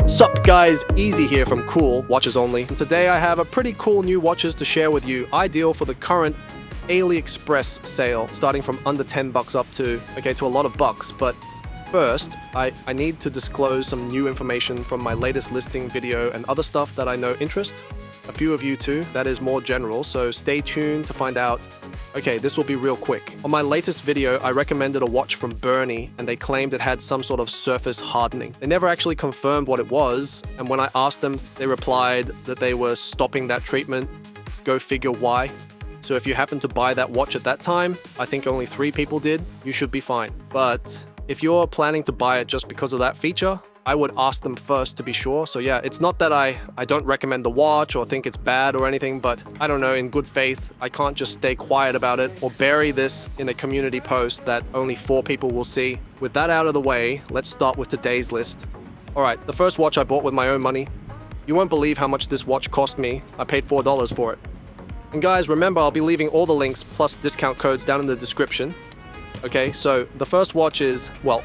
Sup guys, Easy here from Cool Watches Only, and today I have a pretty cool new watches to share with you, ideal for the current AliExpress sale, starting from under $10 up to a lot of bucks. But first, I need to disclose some new information from my latest listing video and other stuff that I know interest a few of you too. That is more general, so stay tuned to find out. Okay, this will be real quick. On my latest video, I recommended a watch from Bernie, and they claimed it had some sort of surface hardening. They never actually confirmed what it was, and when I asked them, they replied that they were stopping that treatment. Go figure why. So if you happen to buy that watch at that time, I think only 3 people did, you should be fine. But if you're planning to buy it just because of that feature, I would ask them first to be sure. So yeah, it's not that I don't recommend the watch or think it's bad or anything, but I don't know, in good faith, I can't just stay quiet about it or bury this in a community post that only 4 people will see. With that out of the way, let's start with today's list. Alright, the first watch I bought with my own money. You won't believe how much this watch cost me. I paid $4 for it. And guys, remember, I'll be leaving all the links plus discount codes down in the description. Okay, so the first watch is, well,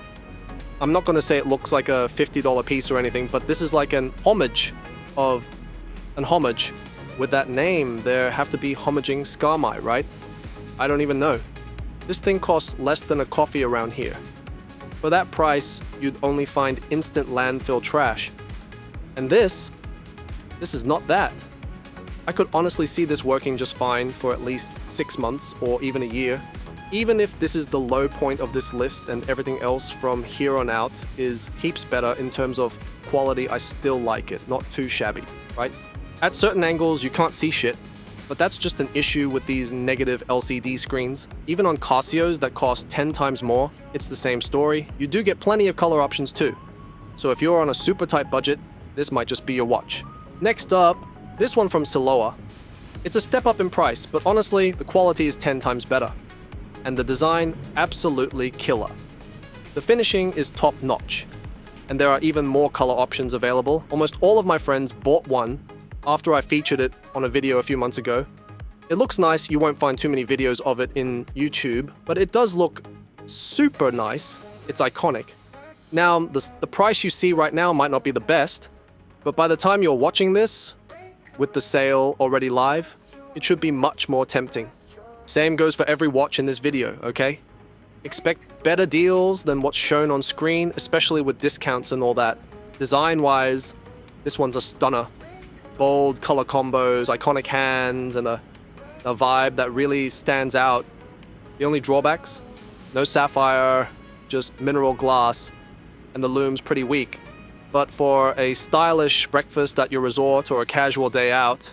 I'm not going to say it looks like a $50 piece or anything, but this is like an homage of an homage. With that name, there have to be homaging skarmai, right? I don't even know. This thing costs less than a coffee around here. For that price, you'd only find instant landfill trash. And this is not that. I could honestly see this working just fine for at least 6 months or even a year. Even if this is the low point of this list and everything else from here on out is heaps better in terms of quality, I still like it. Not too shabby, right? At certain angles, you can't see shit, but that's just an issue with these negative LCD screens. Even on Casios that cost 10 times more, it's the same story. You do get plenty of color options too. So if you're on a super tight budget, this might just be your watch. Next up, this one from Siloa. It's a step up in price, but honestly, the quality is 10 times better. And the design, absolutely killer. The finishing is top notch, and there are even more color options available. Almost all of my friends bought one after I featured it on a video a few months ago. It looks nice, you won't find too many videos of it in YouTube, but it does look super nice. It's iconic. Now, the price you see right now might not be the best, but by the time you're watching this, with the sale already live, it should be much more tempting. Same goes for every watch in this video, okay? Expect better deals than what's shown on screen, especially with discounts and all that. Design-wise, this one's a stunner. Bold color combos, iconic hands, and a vibe that really stands out. The only drawbacks? No sapphire, just mineral glass, and the lume's pretty weak. But for a stylish breakfast at your resort or a casual day out,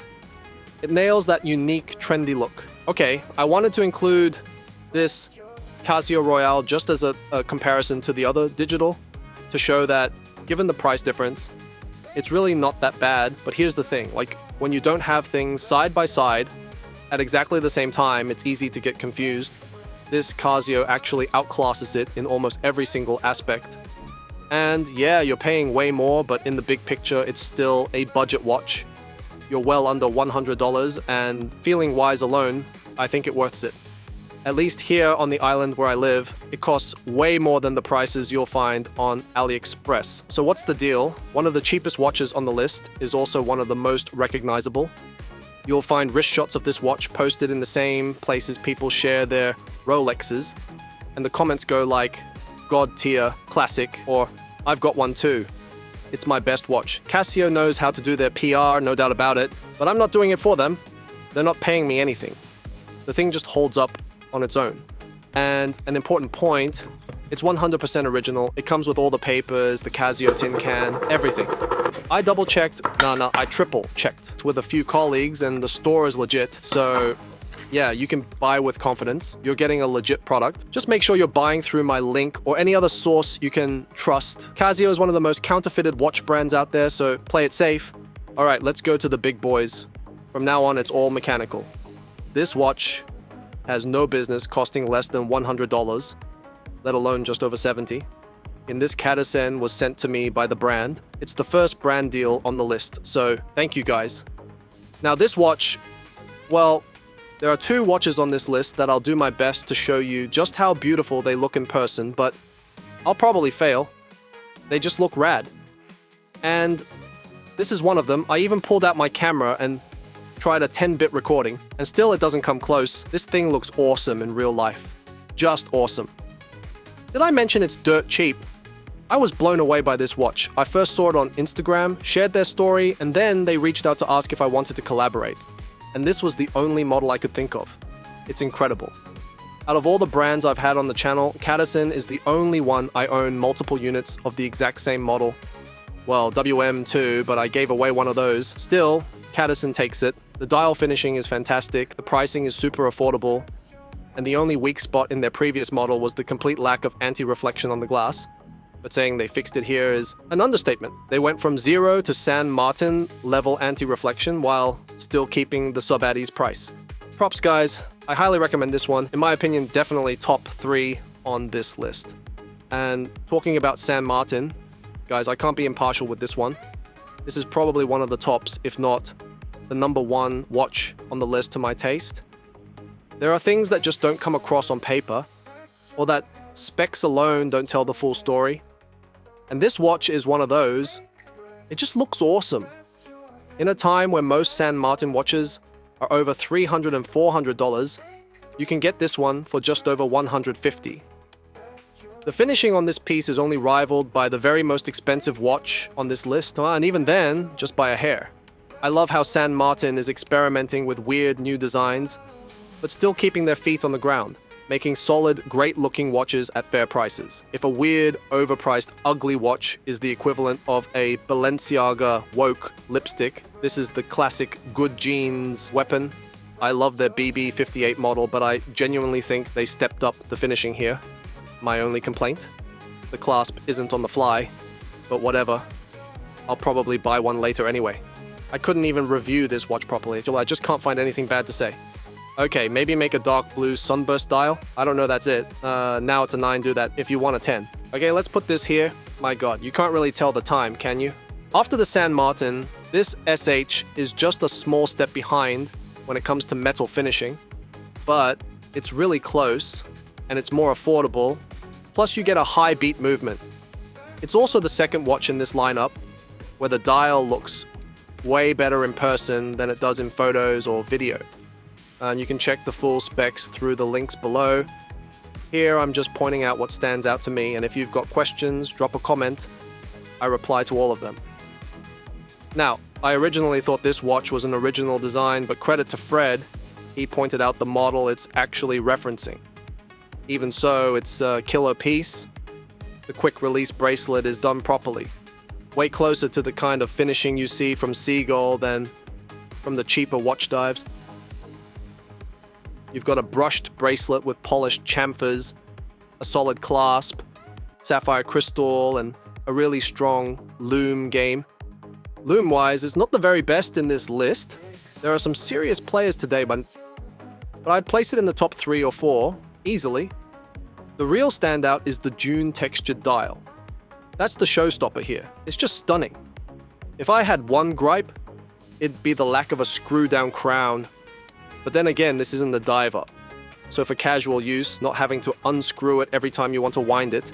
it nails that unique, trendy look. Okay, I wanted to include this Casio Royale just as a comparison to the other digital to show that, given the price difference, it's really not that bad. But here's the thing, like when you don't have things side by side at exactly the same time, it's easy to get confused. This Casio actually outclasses it in almost every single aspect. And yeah, you're paying way more, but in the big picture, it's still a budget watch. You're well under $100, and feeling wise alone, I think it worths it. At least here on the island where I live, it costs way more than the prices you'll find on AliExpress. So what's the deal? One of the cheapest watches on the list is also one of the most recognizable. You'll find wrist shots of this watch posted in the same places people share their Rolexes, and the comments go like, God tier, classic, or I've got one too. It's my best watch. Casio knows how to do their PR, no doubt about it, but I'm not doing it for them. They're not paying me anything. The thing just holds up on its own. And an important point, it's 100% original. It comes with all the papers, the Casio tin can, everything. I I triple checked with a few colleagues, and the store is legit. So yeah, you can buy with confidence. You're getting a legit product. Just make sure you're buying through my link or any other source you can trust. Casio is one of the most counterfeited watch brands out there, so play it safe. All right, let's go to the big boys. From now on, it's all mechanical. This watch has no business costing less than $100, let alone just over $70. And this Cadisen was sent to me by the brand. It's the first brand deal on the list, so thank you guys. Now this watch, well, there are 2 watches on this list that I'll do my best to show you just how beautiful they look in person, but I'll probably fail. They just look rad. And this is one of them. I even pulled out my camera and tried a 10-bit recording, and still it doesn't come close. This thing looks awesome in real life. Just awesome. Did I mention it's dirt cheap? I was blown away by this watch. I first saw it on Instagram, shared their story, and then they reached out to ask if I wanted to collaborate. And this was the only model I could think of. It's incredible. Out of all the brands I've had on the channel, Cadisen is the only one I own multiple units of the exact same model. Well, WM too, but I gave away one of those. Still, Cadisen takes it. The dial finishing is fantastic, the pricing is super affordable, and the only weak spot in their previous model was the complete lack of anti-reflection on the glass. But saying they fixed it here is an understatement. They went from 0 to San Martin level anti-reflection while still keeping the sub-Addies price. Props guys, I highly recommend this one. In my opinion, definitely top 3 on this list. And talking about San Martin, guys, I can't be impartial with this one. This is probably one of the tops, if not the #1 watch on the list to my taste. There are things that just don't come across on paper, or that specs alone don't tell the full story. And this watch is one of those. It just looks awesome. In a time where most San Martin watches are over $300 and $400, you can get this one for just over $150. The finishing on this piece is only rivaled by the very most expensive watch on this list, and even then, just by a hair. I love how San Martin is experimenting with weird new designs, but still keeping their feet on the ground, making solid, great-looking watches at fair prices. If a weird, overpriced, ugly watch is the equivalent of a Balenciaga woke lipstick, this is the classic good jeans weapon. I love their BB58 model, but I genuinely think they stepped up the finishing here. My only complaint? The clasp isn't on the fly, but whatever. I'll probably buy one later anyway. I couldn't even review this watch properly, I just can't find anything bad to say. Okay, maybe make a dark blue sunburst dial. I don't know, that's it. Now it's a 9, do that if you want a 10. Okay, let's put this here. My god, you can't really tell the time, can you? After the San Martin, this SH is just a small step behind when it comes to metal finishing, but it's really close, and it's more affordable, plus you get a high beat movement. It's also the second watch in this lineup where the dial looks way better in person than it does in photos or video. And you can check the full specs through the links below. Here I'm just pointing out what stands out to me, and if you've got questions, drop a comment. I reply to all of them. Now, I originally thought this watch was an original design, but credit to Fred, he pointed out the model it's actually referencing. Even so, it's a killer piece. The quick release bracelet is done properly. Way closer to the kind of finishing you see from Seagull than from the cheaper watch dives. You've got a brushed bracelet with polished chamfers, a solid clasp, sapphire crystal, and a really strong lume game. Lume-wise, it's not the very best in this list. There are some serious players today, but I'd place it in the top 3 or 4, easily. The real standout is the June textured dial. That's the showstopper here. It's just stunning. If I had one gripe, it'd be the lack of a screw-down crown. But then again, this isn't the diver. So for casual use, not having to unscrew it every time you want to wind it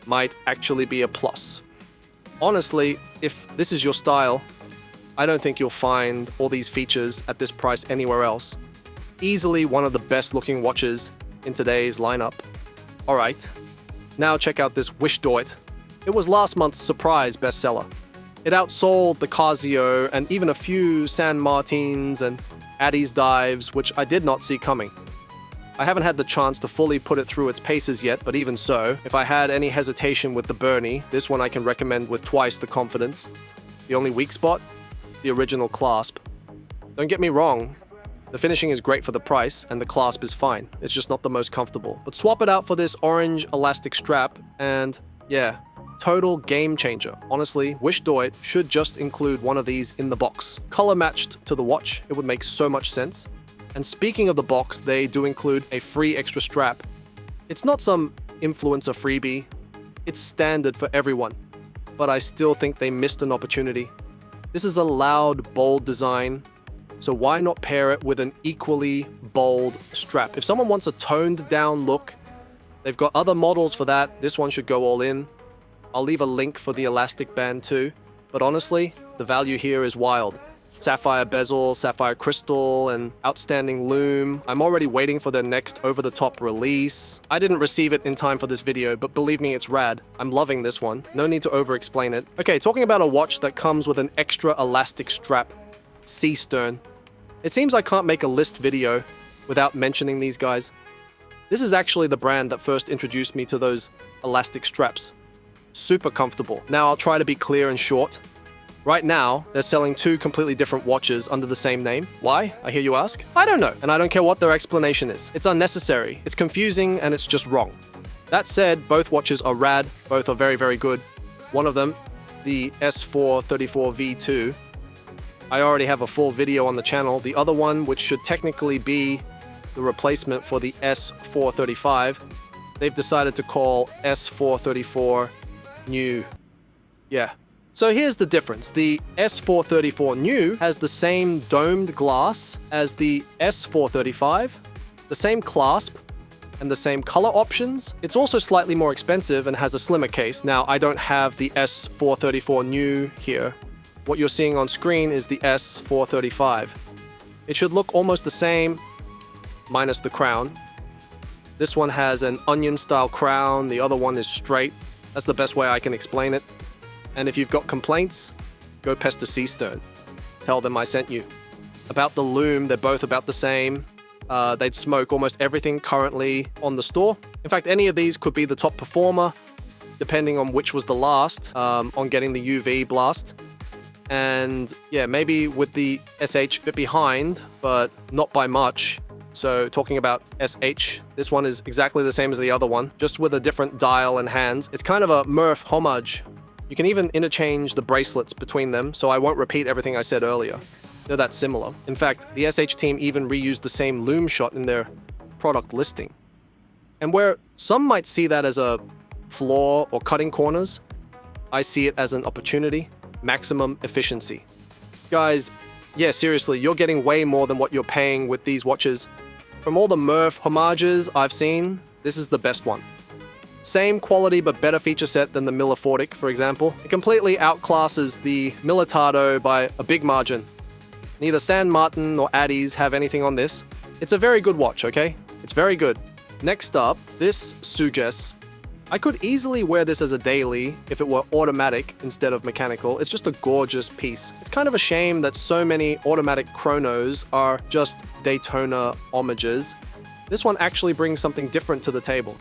might actually be a plus. Honestly, if this is your style, I don't think you'll find all these features at this price anywhere else. Easily one of the best looking watches in today's lineup. Alright, now check out this Wishdoit. It was last month's surprise bestseller. It outsold the Casio and even a few San Martins and Addies dives, which I did not see coming. I haven't had the chance to fully put it through its paces yet, but even so, if I had any hesitation with the Bernie, this one I can recommend with twice the confidence. The only weak spot? The original clasp. Don't get me wrong, the finishing is great for the price, and the clasp is fine. It's just not the most comfortable. But swap it out for this orange elastic strap, and yeah, total game changer. Honestly, Wishdoit should just include one of these in the box. Color matched to the watch, it would make so much sense. And speaking of the box, they do include a free extra strap. It's not some influencer freebie, it's standard for everyone. But I still think they missed an opportunity. This is a loud, bold design, so why not pair it with an equally bold strap? If someone wants a toned down look, they've got other models for that. This one should go all in. I'll leave a link for the elastic band too. But honestly, the value here is wild. Sapphire bezel, sapphire crystal, and outstanding lume. I'm already waiting for their next over-the-top release. I didn't receive it in time for this video, but believe me, it's rad. I'm loving this one. No need to over-explain it. Okay, talking about a watch that comes with an extra elastic strap. Seestern. It seems I can't make a list video without mentioning these guys. This is actually the brand that first introduced me to those elastic straps. Super comfortable. Now I'll try to be clear and short. Right now, they're selling two completely different watches under the same name. Why? I hear you ask. I don't know, and I don't care what their explanation is. It's unnecessary, it's confusing, and it's just wrong. That said, both watches are rad, both are very, very good. One of them, the S434V2, I already have a full video on the channel. The other one, which should technically be the replacement for the S435, they've decided to call S434 New. Yeah. So here's the difference. The S434 New has the same domed glass as the S435, the same clasp, and the same color options. It's also slightly more expensive and has a slimmer case. Now, I don't have the S434 New here. What you're seeing on screen is the S435. It should look almost the same, minus the crown. This one has an onion-style crown, the other one is straight. That's the best way I can explain it. And if you've got complaints, go pester Seestern. Tell them I sent you. About the lume, they're both about the same. They'd smoke almost everything currently on the store. In fact, any of these could be the top performer, depending on which was the last on getting the UV blast. And yeah, maybe with the SH a bit behind, but not by much. So talking about SH, this one is exactly the same as the other one, just with a different dial and hands. It's kind of a Murph homage. You can even interchange the bracelets between them, so I won't repeat everything I said earlier. They're that similar. In fact, the SH team even reused the same lume shot in their product listing. And where some might see that as a flaw or cutting corners, I see it as an opportunity, maximum efficiency. Guys, yeah, seriously, you're getting way more than what you're paying with these watches. From all the Murph homages I've seen, this is the best one. Same quality but better feature set than the Millerfortic, for example. It completely outclasses the Militado by a big margin. Neither San Martin nor Addies have anything on this. It's a very good watch, okay? It's very good. Next up, this Sugess. I could easily wear this as a daily if it were automatic instead of mechanical. It's just a gorgeous piece. It's kind of a shame that so many automatic chronos are just Daytona homages. This one actually brings something different to the table.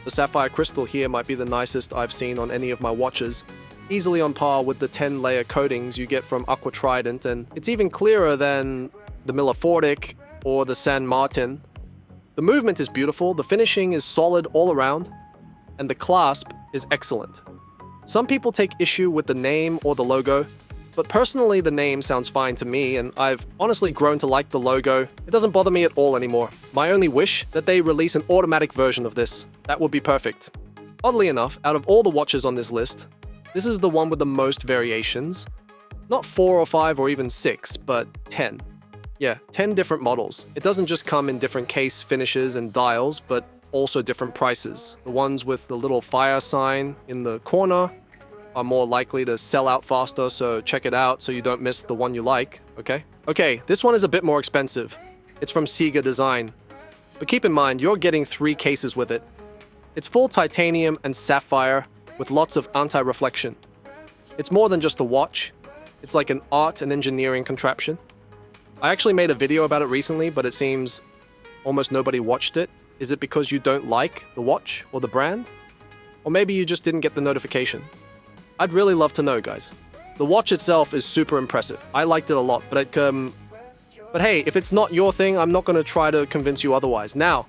The sapphire crystal here might be the nicest I've seen on any of my watches. Easily on par with the 10-layer coatings you get from Aqua Trident, and it's even clearer than the Millerfortic or the San Martin. The movement is beautiful, the finishing is solid all around, and the clasp is excellent. Some people take issue with the name or the logo, but personally the name sounds fine to me, and I've honestly grown to like the logo. It doesn't bother me at all anymore. My only wish that they release an automatic version of this. That would be perfect. Oddly enough, out of all the watches on this list, this is the one with the most variations. Not 4 or 5 or even 6, but 10. Yeah, 10 different models. It doesn't just come in different case finishes and dials, but also different prices. The ones with the little fire sign in the corner are more likely to sell out faster, so check it out so you don't miss the one you like, okay? Okay, this one is a bit more expensive. It's from Sega Design. But keep in mind, you're getting 3 cases with it. It's full titanium and sapphire with lots of anti-reflection. It's more than just a watch. It's like an art and engineering contraption. I actually made a video about it recently, but it seems almost nobody watched it. Is it because you don't like the watch or the brand? Or maybe you just didn't get the notification? I'd really love to know, guys. The watch itself is super impressive. I liked it a lot, but hey, if it's not your thing, I'm not going to try to convince you otherwise. Now,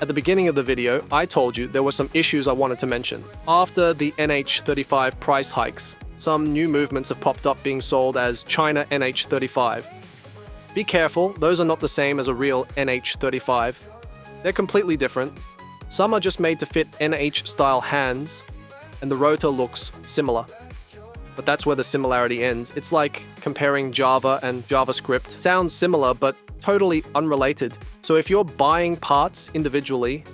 at the beginning of the video, I told you there were some issues I wanted to mention. After the NH35 price hikes, some new movements have popped up being sold as China NH35. Be careful, those are not the same as a real NH35. They're completely different. Some are just made to fit NH-style hands, and the rotor looks similar. But that's where the similarity ends. It's like comparing Java and JavaScript. Sounds similar, but totally unrelated. So if you're buying parts individually,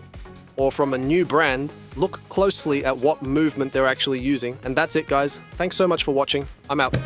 or from a new brand, look closely at what movement they're actually using. And that's it, guys. Thanks so much for watching. I'm out.